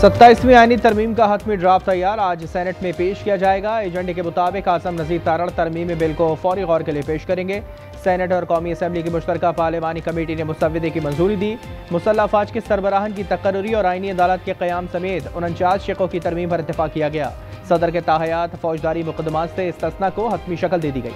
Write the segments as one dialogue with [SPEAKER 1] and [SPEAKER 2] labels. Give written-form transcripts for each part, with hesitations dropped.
[SPEAKER 1] 27वीं आईनी तरमीम का हतमी ड्राफ्ट तैयार, आज सेनेट में पेश किया जाएगा। एजेंडे के मुताबिक आज़म नज़ीर तारड़ तरमीमी बिल को फौरी गौर के लिए पेश करेंगे। सेनेट और कौमी असम्बली की मुश्तरका पार्लिमानी कमेटी ने मुसव्विदे की मंजूरी दी। मुसल्लह अफवाज के सरबराहान की तकर्रुरी और आईनी अदालत के क़याम समेत 49 शिकों की तरमीम पर इत्तफाक किया गया। सदर के ताहयात फौजदारी मुकदमात से इस्तिस्ना को हतमी शक्ल दे दी गई।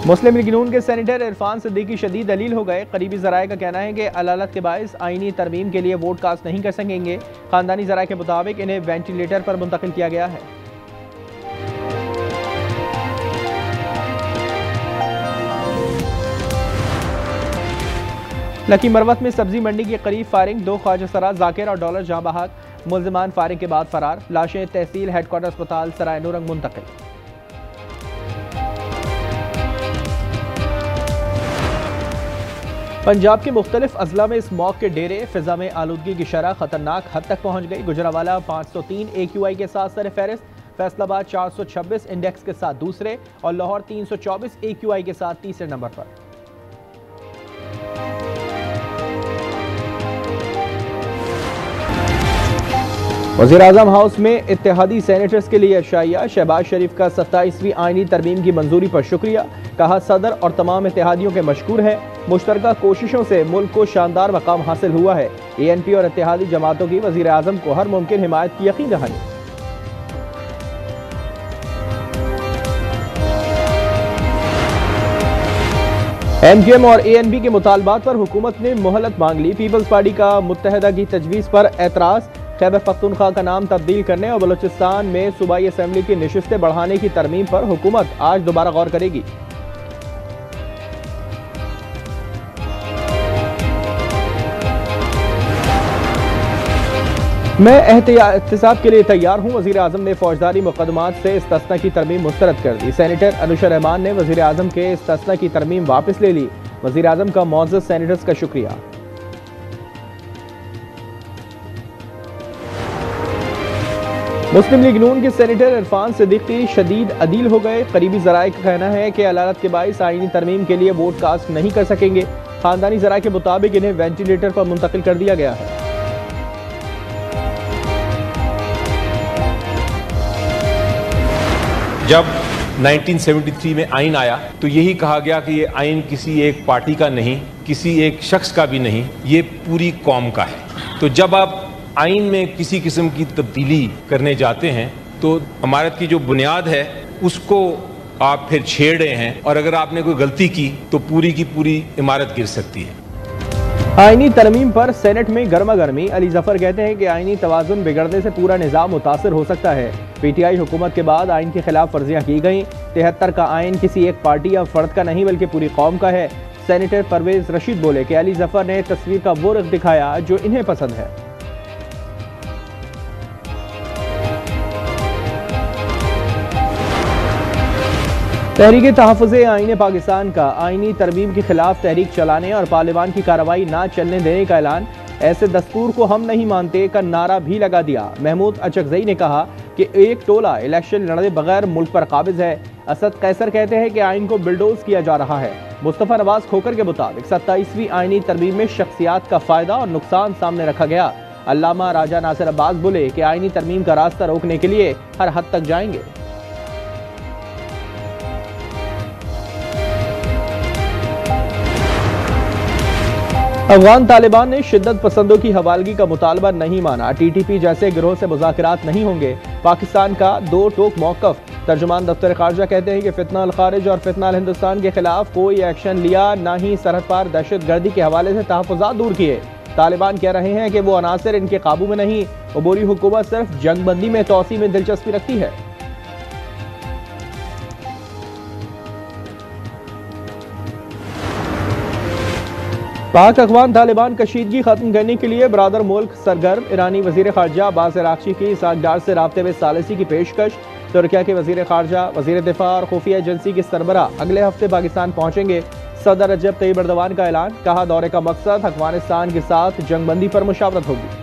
[SPEAKER 1] मुस्लिम लीग नून के सेनेटर इरफान सिद्दीकी शदीद दलील हो गए। करीबी ज़राए का कहना है कि अदालत के बाइस आईनी तरमीम के लिए वोट कास्ट नहीं कर सकेंगे। खानदानी ज़राए के मुताबिक इन्हें वेंटिलेटर पर मुंतकिल किया गया है। लकी मरवत में सब्जी मंडी के करीब फायरिंग, 2 ख्वाजा सरा जाकिर और डॉलर जहां बहाक। मुल्जिमान फायरिंग के बाद फरार। लाशें तहसील हेडक्वार्टर अस्पताल सराय नूरंग मुंतकिल। पंजाब के मुख्तलिफ अजला में स्मॉग के डेरे, फिजा में आलूदगी की शरह खतरनाक हद तक पहुंच गई। गुजरावाला 503 AQI के साथ सर फहरिस्त, फैसलाबाद 426 इंडेक्स के साथ दूसरे और लाहौर 324 AQI के साथ तीसरे नंबर पर। वज़ीर आज़म हाउस में इत्तेहादी सेनेटर्स के लिए शाइया, शहबाज शरीफ का 27वीं आईनी तरमीम की मंजूरी पर शुक्रिया। कहा सदर और तमाम इत्तेहादियों के मशकूर हैं। मुश्तरका कोशिशों से मुल्क को शानदार मकाम हासिल हुआ है। ANP और इत्तेहादी जमातों की वज़ीर आज़म को हर मुमकिन हिमायत की यकीन दहानी। MQM और ANP के मुतालबात पर हुकूमत ने मोहलत मांग ली। पीपल्स पार्टी का मुत्तहदा की तजवीज़ पर एतराज़। खैबर पख्तूनख्वा का नाम तब्दील करने और बलूचिस्तान में सूबाई असम्बली की नशिस्तें बढ़ाने की तरमीम पर हुकूमत आज दोबारा गौर करेगी। मैं एहतिसाब के लिए तैयार हूँ। वज़ीर आज़म ने फौजदारी मुकदमात से इस्तिस्ना की तरमीम मुस्तरद कर दी। सेनेटर अनुशा रहमान ने वज़ीर आज़म के इस्तिस्ना की तरमीम वापस ले ली। वज़ीर आज़म का मौजूद सेनेटर्स का शुक्रिया। मुस्लिम लीग नून के सेनेटर इरफान सिद्दीकी शदीद अदील हो गए। करीबी ज़राए का कहना है कि अदालत के बाइस आईनी तरमीम के लिए वोट कास्ट नहीं कर सकेंगे। खानदानी ज़राए के मुताबिक इन्हें वेंटिलेटर पर मुंतकिल कर दिया गया है।
[SPEAKER 2] जब 1973 में आइन आया तो यही कहा गया कि ये आइन किसी एक पार्टी का नहीं, किसी एक शख्स का भी नहीं, ये पूरी कौम का है। तो जब आप आइन में किसी किस्म की तब्दीली करने जाते हैं तो इमारत की जो बुनियाद है उसको आप फिर छेड़ रहे हैं, और अगर आपने कोई गलती की तो पूरी की पूरी इमारत गिर सकती है।
[SPEAKER 1] आईनी तरमीम पर सेनेट में गर्मा गर्मी। अली जफर कहते हैं कि आईनी तवाज़ुन बिगड़ने से पूरा निज़ाम मुतासर हो सकता है। PTI हुकूमत के बाद आइन की खिलाफ वर्जियाँ की गई। 73 का आइन किसी एक पार्टी या फर्द का नहीं बल्कि पूरी कौम का है। सेनेटर परवेज रशीद बोले कि अली जफर ने तस्वीर का वो रंग दिखाया जो इन्हें पसंद है। तहरीक तहफ़्फ़ुज़े आईन पाकिस्तान का आईनी तरमीम के खिलाफ तहरीक चलाने और पार्लियामान की कार्रवाई न चलने देने का ऐलान। ऐसे दस्तूर को हम नहीं मानते का नारा भी लगा दिया। महमूद अचकज़ई ने कहा कि एक टोला इलेक्शन लड़े बगैर मुल्क पर काबिज है। असद कैसर कहते हैं कि आइन को बिल्डोज किया जा रहा है। मुस्तफ़ा नवाज खोकर के मुताबिक 27वीं आईनी तरमीम में शख्सियात का फ़ायदा और नुकसान सामने रखा गया। अल्लामा राजा नासिर अब्बास बोले कि आईनी तरमीम का रास्ता रोकने के लिए हर हद तक जाएंगे। अफगान तालिबान ने शिद्दत पसंदों की हवालगी का मुतालबा नहीं माना। TTP जैसे गिरोह से मुज़ाकरात नहीं होंगे। पाकिस्तान का 2 टोक मौक़िफ़। तर्जुमान दफ्तर खारजा कहते हैं कि फितना अल खारिज और फितना अल हिंदुस्तान के खिलाफ कोई एक्शन लिया, ना ही सरहद पार दहशत गर्दी के हवाले से तहफ़्फ़ुज़ात दूर किए। तालिबान कह रहे हैं कि वो अनासर इनके काबू में नहीं। अबूरी हुकूमत सिर्फ जंगबंदी में तोसी में दिलचस्पी रखती है। पाक अफगान तालिबान कशीदगी खत्म करने के लिए बरादर मुल्क सरगर्म। ईरानी वज़ीर ख़ारजा अब्बास अराग़ची की सागदार से राब्ते में सालिसी की पेशकश। तुर्किया के वज़ीर ख़ारजा, वज़ीर दिफा और खुफिया एजेंसी के सरबराह अगले हफ्ते पाकिस्तान पहुँचेंगे। सदर रजब तैयब एर्दोगान का ऐलान। कहा दौरे का मकसद अफगानिस्तान के साथ जंगबंदी पर मुशावरत होगी।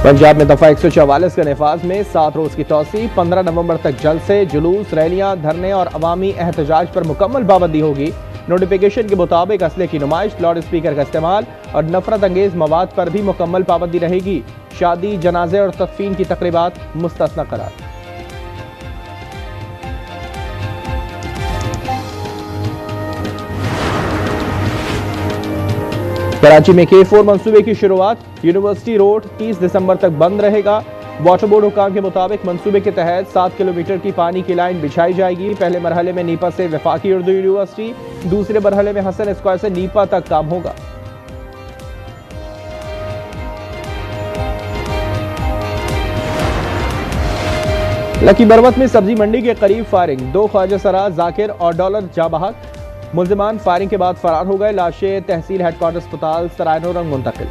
[SPEAKER 1] पंजाब में दफा 144 के नफाज में 7 रोज की तोसी। 15 नवंबर तक जलसे, जुलूस, रैलियां, धरने और अवामी एहतजाज पर मुकम्मल पाबंदी होगी। नोटिफिकेशन के मुताबिक असले की नुमाइश, लाउड स्पीकर का इस्तेमाल और नफरत अंगेज मवाद पर भी मुकम्मल पाबंदी रहेगी। शादी, जनाजे और तदफीन की तकरीबात मुस्तस्ना करार। कराची में K4 मंसूबे की शुरुआत। यूनिवर्सिटी रोड 30 दिसंबर तक बंद रहेगा। वाटर बोर्ड हुकाम के मुताबिक मंसूबे के तहत 7 किलोमीटर की पानी की लाइन बिछाई जाएगी। पहले मरहले में नीपा से वफाकी उर्दू यूनिवर्सिटी, दूसरे मरहले में हसन स्क्वायर से नीपा तक काम होगा। लकी बरवत में सब्जी मंडी के करीब फायरिंग, 2 ख्वाजा सरा, जाकिर और डॉलर जाबहक। मुल्जिमान फायरिंग के बाद फरार हो गए। लाशें तहसील हेडक्वार्टर अस्पताल सरायनो रंग मुंतकिल।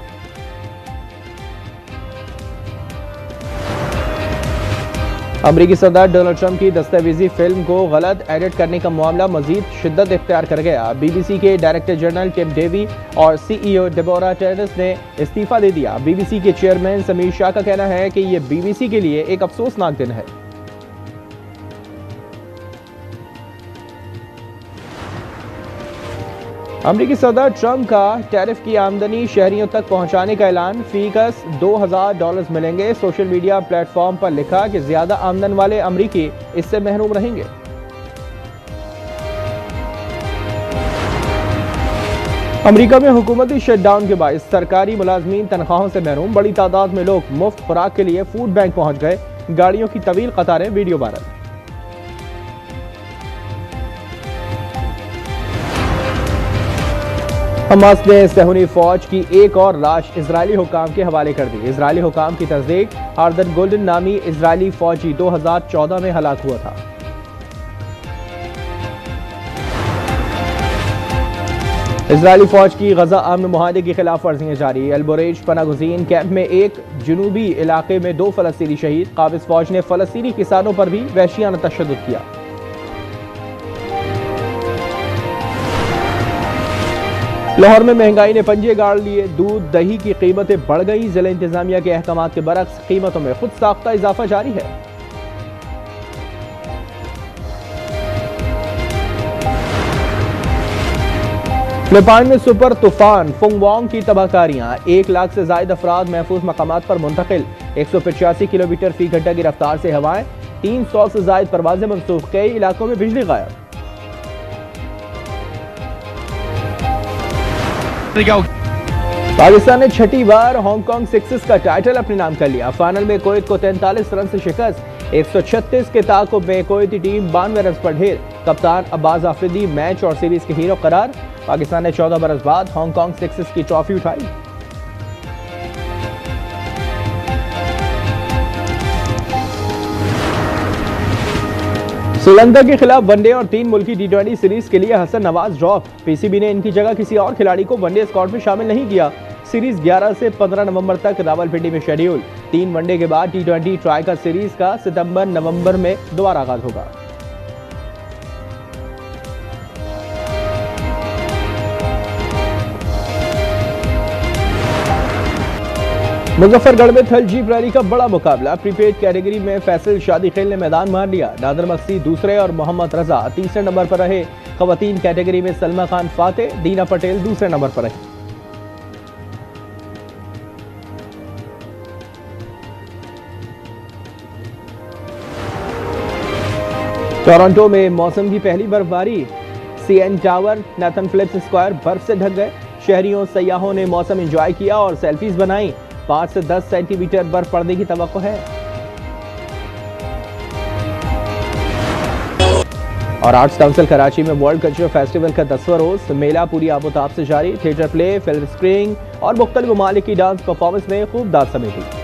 [SPEAKER 1] अमरीकी सदर डोनाल्ड ट्रंप की दस्तावेजी फिल्म को गलत एडिट करने का मामला मजीद शिद्दत इख्तियार कर गया। BBC के डायरेक्टर जनरल टिम डेवी और CEO डेबोरा टेरेस ने इस्तीफा दे दिया। BBC के चेयरमैन समीर शाह का कहना है कि यह BBC के लिए एक अफसोसनाक दिन है। अमरीकी सदर ट्रंप का टैरिफ की आमदनी शहरियों तक पहुंचाने का ऐलान। फीकस $2000 मिलेंगे। सोशल मीडिया प्लेटफॉर्म पर लिखा कि ज्यादा आमदन वाले अमरीकी इससे महरूम रहेंगे। अमरीका में हुकूमती शटडाउन के बायस सरकारी मुलाजमीन तनख्वाहों से महरूम। बड़ी तादाद में लोग मुफ्त खुराक के लिए फूड बैंक पहुंच गए। गाड़ियों की तवील कतारें, वीडियो वायरल। हमास ने सहूनी फौज की एक और लाश इजरायली हुकाम के हवाले कर दी। इजरायली हुकाम की तस्दीक, आर्दन गोल्डन नामी इजरायली फौजी 2014 में हलाक हुआ था। इजरायली फौज की गजा अमन मुआहदे की खिलाफ वर्जियां जारी। अल-बुरेज पनागुज़ीन कैंप में एक जुनूबी इलाके में 2 फलस्तीनी शहीद। काबिज फौज ने फलस्तीनी किसानों पर भी वहशियाना तशद्दुद किया। लाहौर में महंगाई ने पंजे गाड़ लिए। दूध, दही की कीमतें बढ़ गई। जिला इंतजामिया के अहकामात के बरक्स कीमतों में खुद साख्ता इजाफा जारी है। फिलिपाइन में सुपर तूफान फुंगवोंग की तबाहकारियां। 1 लाख से ज्यादा अफराद महफूज मकामात पर मुंतकिल। 185 किलोमीटर फी घंटा की रफ्तार से हवाएं। 300 से ज्यादा परवाजें मनसूख। कई इलाकों में बिजली गायब। पाकिस्तान ने छठी बार हांगकांग सिक्सेस का टाइटल अपने नाम कर लिया। फाइनल में कुवैत को 43 रन से शिकस्त। 136 के ताकुब में कुवैती टीम 92 रन पर ढेर। कप्तान अब्बास आफरीदी मैच और सीरीज के हीरो करार। पाकिस्तान ने 14 बरस बाद हांगकांग सिक्सेस की ट्रॉफी उठाई। श्रीलंका के खिलाफ वनडे और 3 मुल्की T20 सीरीज के लिए हसन नवाज ड्रॉप। PCB ने इनकी जगह किसी और खिलाड़ी को वनडे स्क्वाड में शामिल नहीं किया। सीरीज 11 से 15 नवंबर तक रावलपिंडी में शेड्यूल। 3 वनडे के बाद T20 ट्राई सीरीज का सितंबर-नवंबर में दोबारा आगाज होगा। मुजफ्फरगढ़ में थल जीप रैली का बड़ा मुकाबला। प्रीपेड कैटेगरी में फैसल शादी खेल ने मैदान मार लिया। नादर मक्सी दूसरे और मोहम्मद रजा तीसरे नंबर पर रहे। खवातीन कैटेगरी में सलमा खान फातेह, दीना पटेल दूसरे नंबर पर रही। टोरंटो में मौसम की पहली बर्फबारी। CN tower, Nathan Phillips Square बर्फ से ढक गए। शहरियों सयाहों ने मौसम एंजॉय किया और सेल्फीज बनाई। 5 से 10 सेंटीमीटर बर्फ पड़ने की तवक्को है। और आर्ट्स काउंसिल कराची में वर्ल्ड कल्चर फेस्टिवल का 10वां रोज। मेला पूरी आबोताब से जारी। थिएटर प्ले, फिल्म स्क्रीनिंग और मुख्तलिफ ममालिक की डांस परफॉर्मेंस ने खूब दाद समेटी।